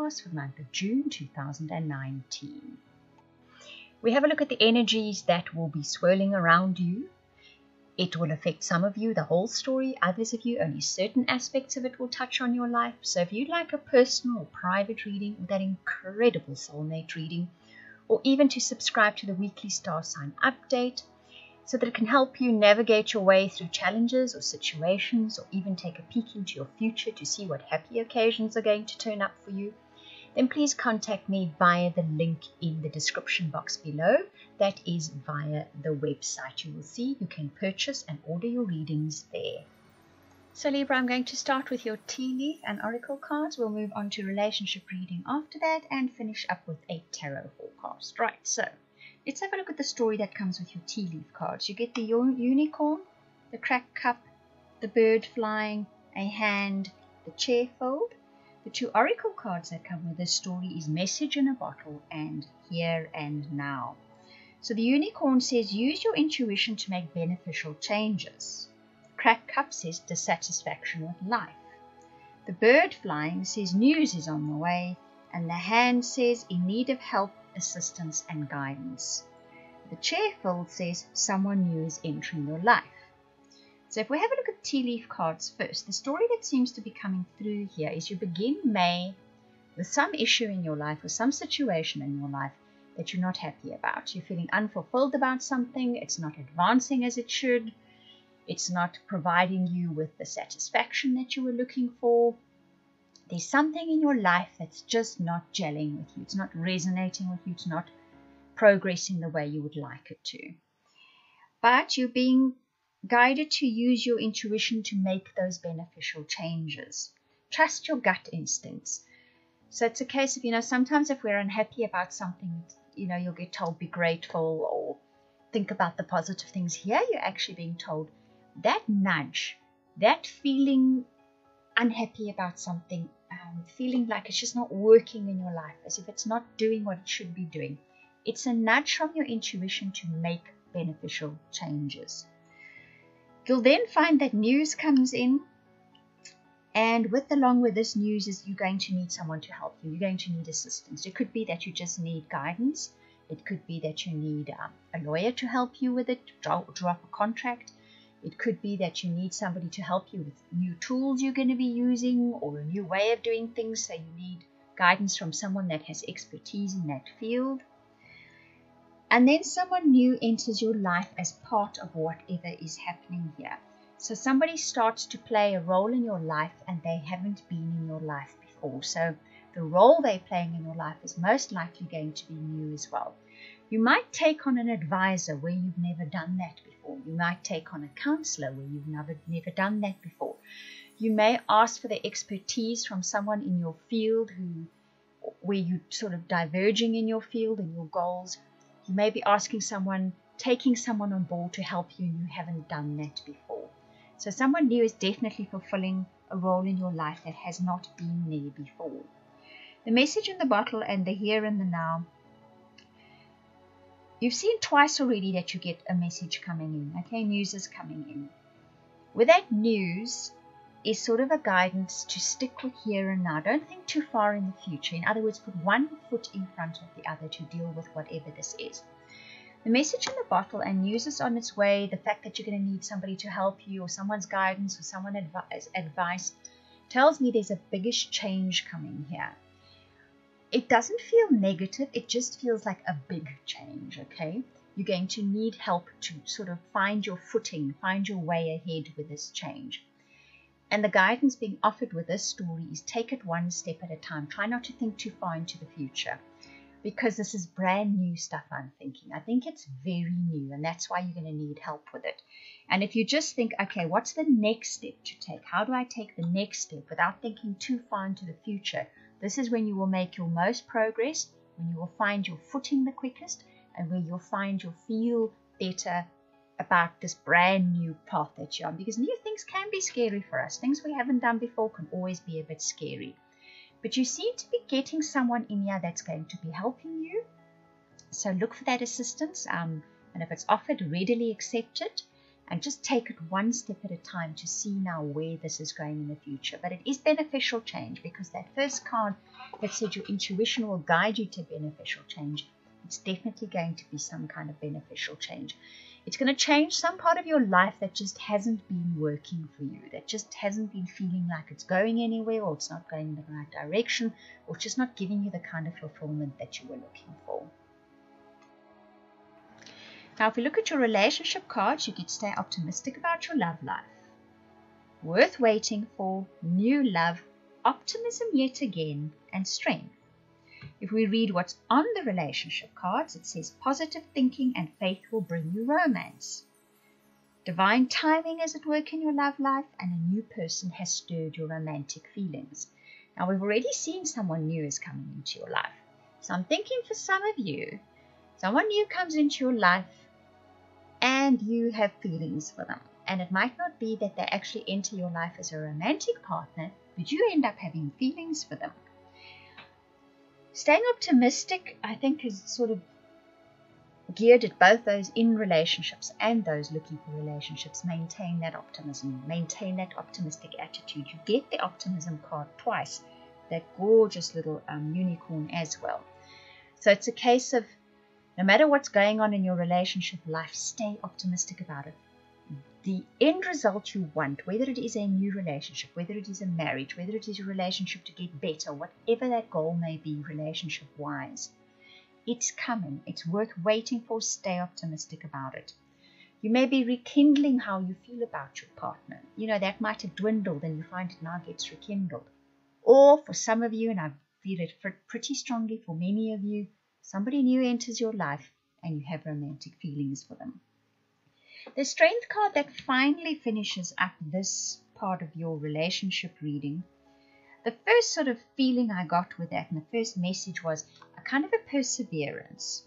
forecast for the month of June 2019. We have a look at the energies that will be swirling around you. It will affect some of you, the whole story. Others of you, only certain aspects of it will touch on your life. So if you'd like a personal or private reading, or that incredible soulmate reading, or even to subscribe to the weekly star sign update, so that it can help you navigate your way through challenges or situations, or even take a peek into your future to see what happy occasions are going to turn up for you, then please contact me via the link in the description box below. That is via the website. You will see you can purchase and order your readings there. So Libra, I'm going to start with your tea leaf and oracle cards. We'll move on to relationship reading after that and finish up with a tarot forecast. Right, so let's have a look at the story that comes with your tea leaf cards. You get the unicorn, the cracked cup, the bird flying, a hand, the chair fold. The two oracle cards that come with this story is Message in a Bottle and Here and Now. So the unicorn says use your intuition to make beneficial changes. Cracked cup says dissatisfaction with life. The bird flying says news is on the way, and the hand says in need of help, assistance and guidance. The chair fold says someone new is entering your life. So if we have a look at tea leaf cards first, the story that seems to be coming through here is you begin May with some issue in your life or some situation in your life that you're not happy about. You're feeling unfulfilled about something. It's not advancing as it should. It's not providing you with the satisfaction that you were looking for. There's something in your life that's just not gelling with you. It's not resonating with you. It's not progressing the way you would like it to. But you're being guided to use your intuition to make those beneficial changes. Trust your gut instincts. So it's a case of, sometimes if we're unhappy about something, you'll get told be grateful or think about the positive things. Here you're actually being told that nudge, that feeling unhappy about something, feeling like it's just not working in your life, as if it's not doing what it should be doing. It's a nudge from your intuition to make beneficial changes. You'll then find that news comes in, and along with this news is you're going to need someone to help you. You're going to need assistance. It could be that you just need guidance. It could be that you need a lawyer to help you with it, draw up a contract. It could be that you need somebody to help you with new tools you're going to be using or a new way of doing things. So you need guidance from someone that has expertise in that field. And then someone new enters your life as part of whatever is happening here. So somebody starts to play a role in your life and they haven't been in your life before. So the role they're playing in your life is most likely going to be new as well. You might take on an advisor where you've never done that before. You might take on a counselor where you've never done that before. You may ask for the expertise from someone in your field where you're sort of diverging in your field and your goals. You may be asking someone, taking someone on board to help you, and you haven't done that before. So someone new is definitely fulfilling a role in your life that has not been there before. The message in the bottle and the here and the now. You've seen twice already that you get a message coming in. Okay, news is coming in. With that news is sort of a guidance to stick with here and now. Don't think too far in the future. In other words, put one foot in front of the other to deal with whatever this is. The message in the bottle and news is on its way. The fact that you're going to need somebody to help you or someone's guidance or someone's advice tells me there's a biggish change coming here. It doesn't feel negative. It just feels like a big change, okay? You're going to need help to sort of find your footing, find your way ahead with this change. And the guidance being offered with this story is take it one step at a time. Try not to think too far into the future because this is brand new stuff I'm thinking. I think it's very new and that's why you're going to need help with it. And if you just think, okay, what's the next step to take? How do I take the next step without thinking too far into the future? This is when you will make your most progress, when you will find your footing the quickest, and where you'll find you'll feel better about this brand new path that you're on, because new things can be scary for us. Things we haven't done before can always be a bit scary. But you seem to be getting someone in here that's going to be helping you. So look for that assistance, and if it's offered, readily accept it. and just take it one step at a time to see now where this is going in the future. But it is beneficial change, because that first card that said your intuition will guide you to beneficial change, it's definitely going to be some kind of beneficial change. It's going to change some part of your life that just hasn't been working for you, that just hasn't been feeling like it's going anywhere, or it's not going in the right direction, or it's just not giving you the kind of fulfillment that you were looking for. Now, if we look at your relationship cards, you could stay optimistic about your love life. Worth waiting for, new love, optimism yet again, and strength. If we read what's on the relationship cards, it says positive thinking and faith will bring you romance. Divine timing is at work in your love life, and a new person has stirred your romantic feelings. Now, we've already seen someone new is coming into your life. So I'm thinking for some of you, someone new comes into your life and you have feelings for them. And it might not be that they actually enter your life as a romantic partner, but you end up having feelings for them. Staying optimistic, I think, is sort of geared at both those in relationships and those looking for relationships. Maintain that optimism, maintain that optimistic attitude. You get the optimism card twice, that gorgeous little unicorn as well. So it's a case of, no matter what's going on in your relationship life, stay optimistic about it. The end result you want, whether it is a new relationship, whether it is a marriage, whether it is a relationship to get better, whatever that goal may be relationship-wise, it's coming. It's worth waiting for. Stay optimistic about it. You may be rekindling how you feel about your partner. You know, that might have dwindled and you find it now gets rekindled. Or for some of you, and I feel it pretty strongly for many of you, somebody new enters your life and you have romantic feelings for them. The strength card that finally finishes up this part of your relationship reading, the first sort of feeling I got with that, and the first message was a kind of a perseverance.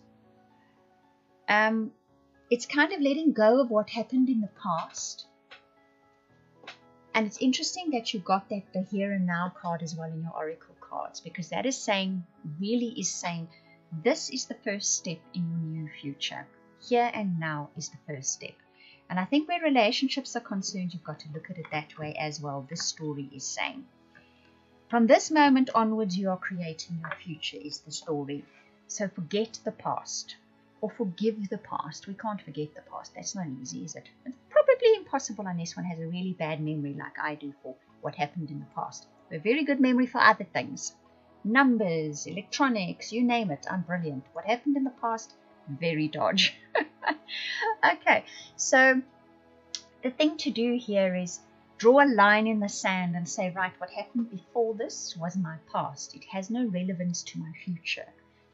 It's kind of letting go of what happened in the past. And it's interesting that you got that the here and now card as well in your oracle cards, because that is saying, really is saying, this is the first step in your new future. Here and now is the first step. And I think where relationships are concerned, you've got to look at it that way as well. This story is saying, from this moment onwards, you are creating your future, is the story. So forget the past, or forgive the past. We can't forget the past. That's not easy, is it? It's probably impossible unless one has a really bad memory like I do for what happened in the past. A very good memory for other things. Numbers, electronics, you name it. I'm brilliant. What happened in the past? Very dodge. Okay, so the thing to do here is draw a line in the sand and say, right, what happened before this was my past. It has no relevance to my future.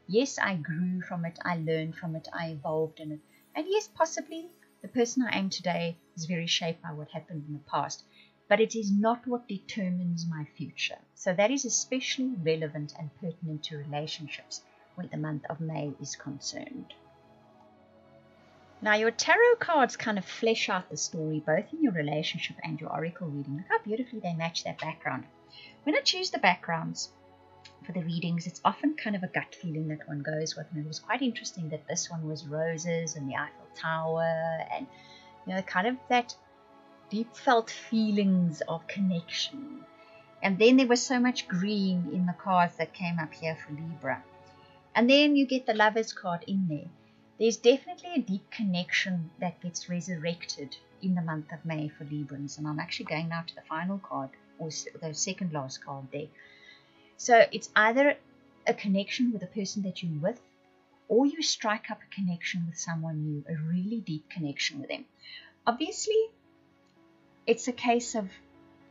Yes, I grew from it, I learned from it, I evolved in it. And yes, possibly the person I am today is very shaped by what happened in the past. But it is not what determines my future. So that is especially relevant and pertinent to relationships where the month of May is concerned. Now, your tarot cards kind of flesh out the story, both in your relationship and your oracle reading. Look how beautifully they match that background. When I choose the backgrounds for the readings, it's often kind of a gut feeling that one goes with. And it was quite interesting that this one was roses and the Eiffel Tower and, you know, kind of that deep felt feelings of connection. And then there was so much green in the cards that came up here for Libra. And then you get the Lovers card in there. There's definitely a deep connection that gets resurrected in the month of May for Librans. And I'm actually going now to the final card, or the second last card there. So it's either a connection with the person that you're with, or you strike up a connection with someone new, a really deep connection with them. Obviously, it's a case of,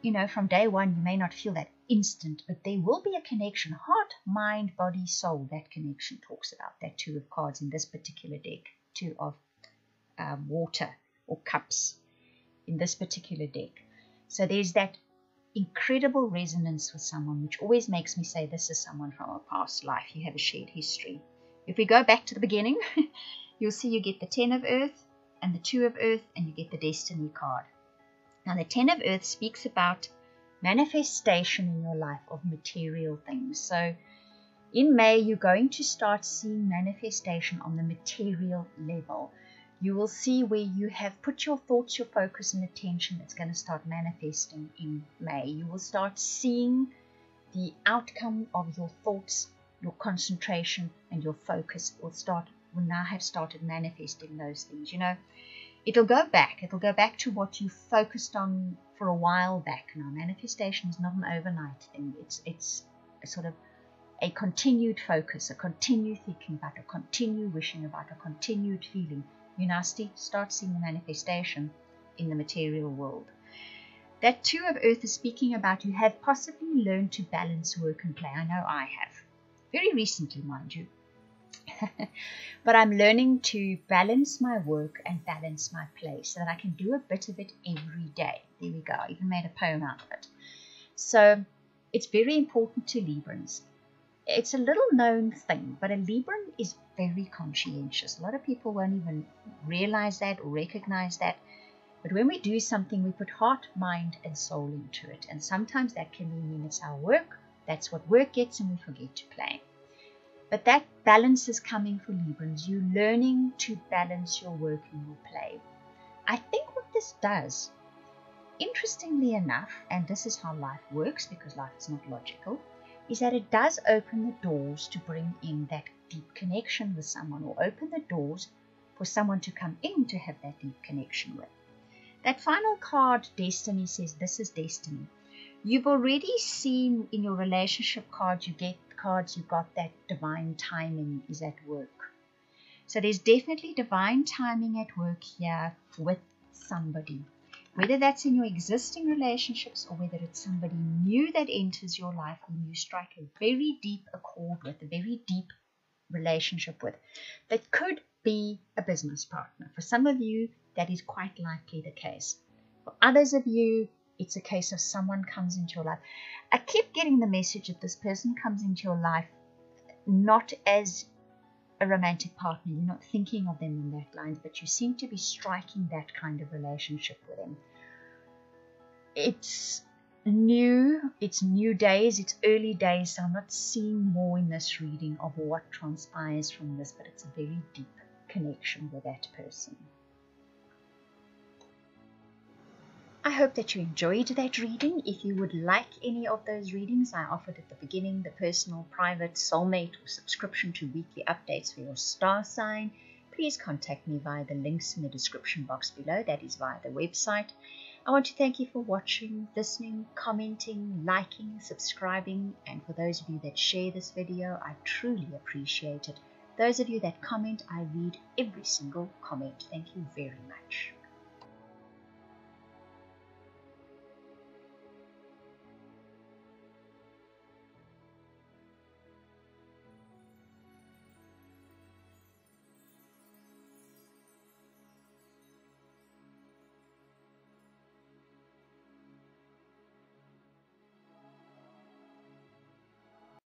you know, from day one, you may not feel that instant, but there will be a connection. Heart, mind, body, soul. That connection talks about that two of cards in this particular deck. Two of water or cups in this particular deck. So there's that incredible resonance with someone, which always makes me say this is someone from a past life. You have a shared history. If we go back to the beginning, you'll see you get the 10 of Earth and the 2 of Earth, and you get the Destiny card. Now, the 10 of Earth speaks about manifestation in your life of material things. So in May, you're going to start seeing manifestation on the material level. you will see where you have put your thoughts, your focus and attention. That's going to start manifesting in May. You will start seeing the outcome of your thoughts, your concentration and your focus will now have started manifesting those things. You know, it'll go back to what you focused on for a while back. Now, manifestation is not an overnight thing. It's a sort of a continued focus, a continued thinking about, a continued wishing about, a continued feeling. You now start seeing the manifestation in the material world. That Two of Earth is speaking about you have possibly learned to balance work and play. I know I have. Very recently, mind you. But I'm learning to balance my work and balance my play so that I can do a bit of it every day. There we go. I even made a poem out of it. So it's very important to Librans. It's a little known thing, but a Libran is very conscientious. A lot of people won't even realize that or recognize that. But when we do something, we put heart, mind, and soul into it. And sometimes that can mean it's our work. That's what work gets, and we forget to play. But that balance is coming for Librans. You're learning to balance your work and your play. I think what this does, interestingly enough, and this is how life works because life is not logical, is that it does open the doors to bring in that deep connection with someone, or open the doors for someone to come in to have that deep connection with. That final card, Destiny, says this is destiny. You've already seen in your relationship cards, you got that divine timing is at work. So there's definitely divine timing at work here with somebody. Whether that's in your existing relationships or whether it's somebody new that enters your life whom you strike a very deep accord with, a very deep relationship with, that could be a business partner. For some of you, that is quite likely the case. For others of you, it's a case of someone comes into your life. I keep getting the message that this person comes into your life not as a romantic partner. You're not thinking of them in that line, but you seem to be striking that kind of relationship with them. It's new days, it's early days, so I'm not seeing more in this reading of what transpires from this, but it's a very deep connection with that person. I hope that you enjoyed that reading. If you would like any of those readings I offered at the beginning, the personal, private, soulmate, or subscription to weekly updates for your star sign, please contact me via the links in the description box below. That is via the website. I want to thank you for watching, listening, commenting, liking, subscribing, and for those of you that share this video, I truly appreciate it. Those of you that comment, I read every single comment. Thank you very much.